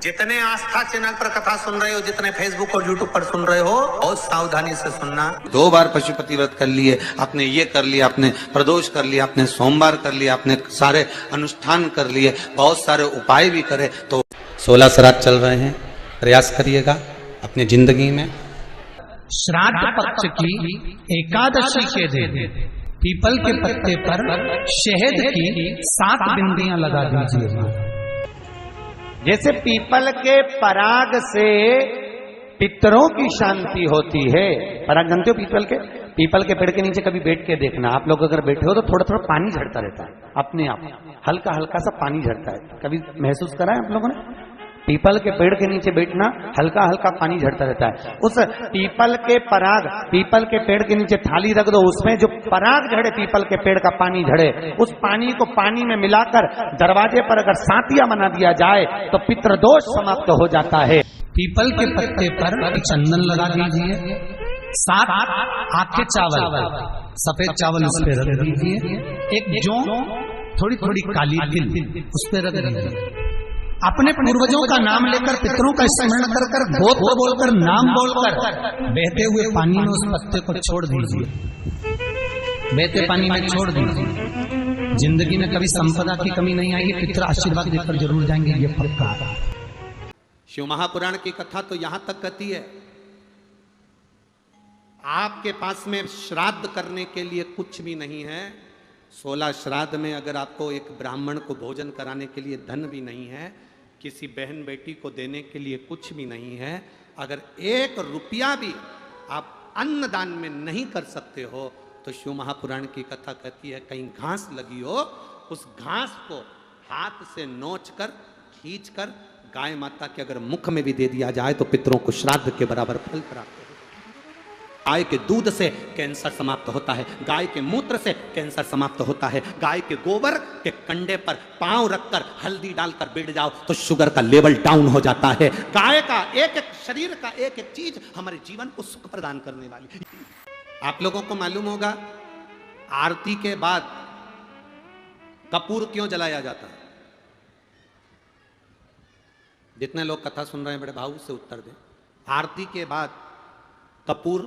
जितने आस्था चैनल पर कथा सुन रहे हो, जितने फेसबुक और यूट्यूब पर सुन रहे हो, बहुत सावधानी से सुनना। 2 बार पशुपति व्रत कर लिए, आपने ये कर लिया, आपने प्रदोष कर लिया, आपने सोमवार कर लिया, आपने सारे अनुष्ठान कर लिए, बहुत सारे उपाय भी करे, तो 16 श्राद्ध चल रहे हैं, प्रयास करिएगा अपनी जिंदगी में। श्राद्ध पक्ष की एकादशी के दिन पीपल के पत्ते पर शहद की 7 बिंदियां लगा दीजिए। जैसे पीपल के पराग से पितरों की शांति होती है। पराग जानते हो पीपल के पेड़ के नीचे कभी बैठ के देखना। आप लोग अगर बैठे हो तो थोड़ा थोड़ा पानी झड़ता रहता है, अपने आप हल्का हल्का सा पानी झड़ता है। कभी महसूस करा है आप लोगों ने? पीपल के पेड़ के नीचे बैठना, हल्का हल्का पानी झड़ता रहता है। उस पीपल के पराग, पीपल के पेड़ के नीचे थाली रख दो, उसमें जो पराग झड़े, पीपल के पेड़ का पानी झड़े, उस पानी को पानी में मिलाकर दरवाजे पर अगर सातिया बना दिया जाए तो पितृदोष समाप्त हो जाता है। पीपल के पत्ते पर चंदन लगा दीजिए। 7 आखे चावल, सफेद चावल उस पर रख दीजिए। एक जौ, थोड़ी थोड़ी काली तिल उस पर रख दीजिए। अपने पूर्वजों का नाम लेकर, पितरों का स्मरण कर कर, गोत्र बोलकर, नाम बोलकर बहते हुए पानी में उस पत्ते को छोड़ दीजिए। बहते पानी में छोड़ दीजिए। जिंदगी में कभी संपदा की कमी नहीं आएगी। पितर आशीर्वाद देकर जरूर जाएंगे, ये पक्का। शिव महापुराण की कथा तो यहां तक कहती है, आपके पास में श्राद्ध करने के लिए कुछ भी नहीं है। 16 श्राद्ध में अगर आपको एक ब्राह्मण को भोजन कराने के लिए धन भी नहीं है, किसी बहन बेटी को देने के लिए कुछ भी नहीं है, अगर 1 रुपया भी आप अन्नदान में नहीं कर सकते हो, तो शिव महापुराण की कथा कहती है कहीं घास लगी हो, उस घास को हाथ से नोच कर, खींच कर गाय माता के अगर मुख में भी दे दिया जाए तो पितरों को श्राद्ध के बराबर फल प्राप्त हो। गाय के दूध से कैंसर समाप्त होता है, गाय के मूत्र से कैंसर समाप्त होता है, गाय के गोबर के कंडे पर पांव रखकर हल्दी डालकर बैठ जाओ तो शुगर का लेवल डाउन हो जाता है। गाय का एक एक शरीर का एक एक चीज हमारे जीवन को सुख प्रदान करने वाली। आप लोगों को मालूम होगा आरती के बाद कपूर क्यों जलाया जाता है? जितने लोग कथा सुन रहे हैं बड़े भाव से उत्तर दें। आरती के बाद कपूर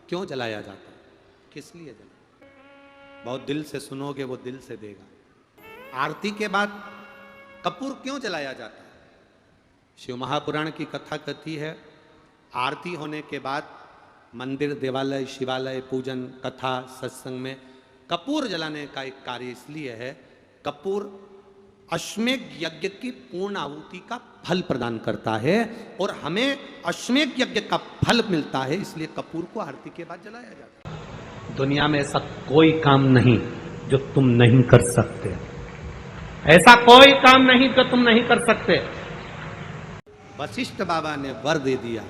क्यों जलाया जाता है? किस लिए जलाया? बहुत दिल से सुनोगे वो दिल से देगा। आरती के बाद कपूर क्यों जलाया जाता है? शिव महापुराण की कथा कहती है आरती होने के बाद मंदिर, देवालय, शिवालय, पूजन, कथा, सत्संग में कपूर जलाने का एक कार्य इसलिए है, कपूर अश्वमेध यज्ञ की पूर्ण आहुति का फल प्रदान करता है और हमें अश्वमेध यज्ञ का फल मिलता है, इसलिए कपूर को आरती के बाद जलाया जाता है। दुनिया में ऐसा कोई काम नहीं जो तुम नहीं कर सकते। ऐसा कोई काम नहीं जो तुम नहीं कर सकते। वशिष्ठ बाबा ने वर दे दिया,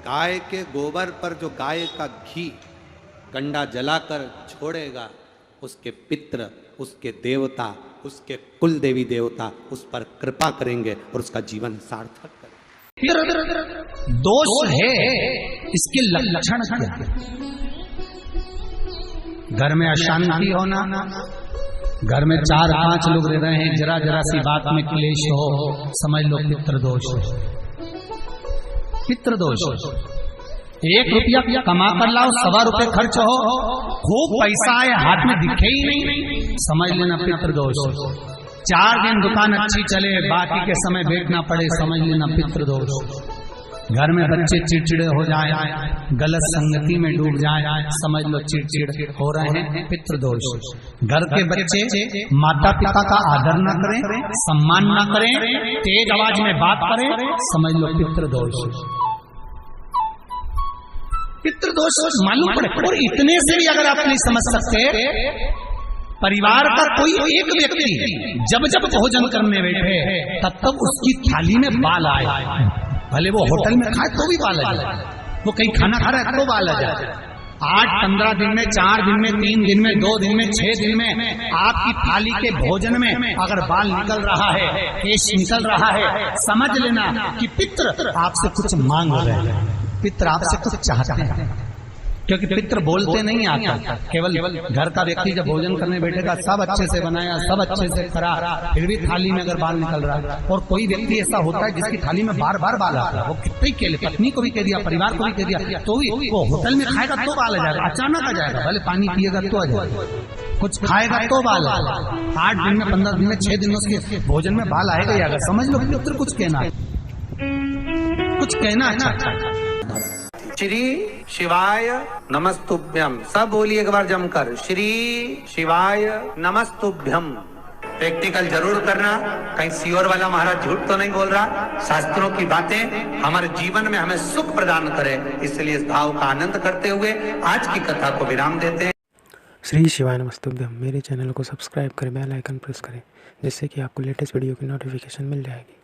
गाय के गोबर पर जो गाय का घी कंडा जलाकर छोड़ेगा, उसके पित्र, उसके देवता, उसके कुल देवी देवता उस पर कृपा करेंगे और उसका जीवन सार्थक करेंगे। दोष है, इसके लक्षण क्या है? घर में अशांति होना, घर में 4-5 लोग रह रहे हैं, जरा जरा सी बात में क्लेश हो, समझ लो पितृदोष। पितृदोष 1 रुपया कमा कर लाओ, 1.25 रुपये खर्च हो, खूब पैसा आए हाथ में दिखे ही नहीं, समझ लेना पितृदोष। 4 दिन दुकान अच्छी चले, बाकी के समय बैठना पड़े, समझ लेना पितृदोष। घर में बच्चे चिड़चिड़े हो जाए, गलत संगति में डूब जाए, समझ लो चिड़चिड़ हो रहे हैं, पितृदोष। घर के बच्चे माता पिता का आदर न करें, सम्मान न करें, तेज आवाज में बात करें, समझ लो पितृदोष। पितृदोष मालूम पड़े। और इतने से भी अगर आप नहीं समझ सकते, परिवार का कोई एक व्यक्ति जब जब भोजन करने बैठे तब तब उसकी थाली में बाल आए, भले वो होटल में खाए तो भी बाल आ जाए, वो कहीं खाना खा रहा है तो बाल आ जाए। 8-15 दिन में, 4 दिन में, 3 दिन में, 2 दिन में, 6 दिन में आपकी थाली के भोजन में अगर बाल निकल रहा है, केश निकल रहा है, समझ लेना कि पितृ आपसे कुछ मांग रहे हैं, पितृ आपसे कुछ चाहते हैं। क्योंकि पितृ बोलते नहीं आता, केवल घर का व्यक्ति जब भोजन करने बैठेगा सब अच्छे से बनाया, सब अच्छे से करा, फिर भी थाली में अगर बाल निकल रहा है, और कोई व्यक्ति ऐसा होता है जिसकी थाली में बार बार बाल आता है, वो कितने के लिए पत्नी को भी कह दिया, परिवार को भी कह दिया, तो भी वो होटल में खाएगा तो बाल आ जाएगा, अचानक आ जाएगा, भले पानी पिएगा तो आ जाएगा, कुछ खाएगा तो बाल आएगा, 8 दिन में 15 दिन में 6 दिन में उसके भोजन में बाल आएगा ही आएगा। समझ लो पुत्र, कुछ कहना अच्छा। श्री शिवाय नमस्तुभ्यम, सब बोलिए एक बार जमकर, श्री शिवाय नमस्तुभ्यम। प्रैक्टिकल जरूर करना, कहीं सियोर वाला महाराज झूठ तो नहीं बोल रहा। शास्त्रों की बातें हमारे जीवन में हमें सुख प्रदान करे, इसलिए इस भाव का आनंद करते हुए आज की कथा को विराम देते हैं। श्री शिवाय नमस्तुभ्यम। मेरे चैनल को सब्सक्राइब करें, बेल आइकन प्रेस करें, जिससे कि आपको लेटेस्ट वीडियो की नोटिफिकेशन मिल जाएगी।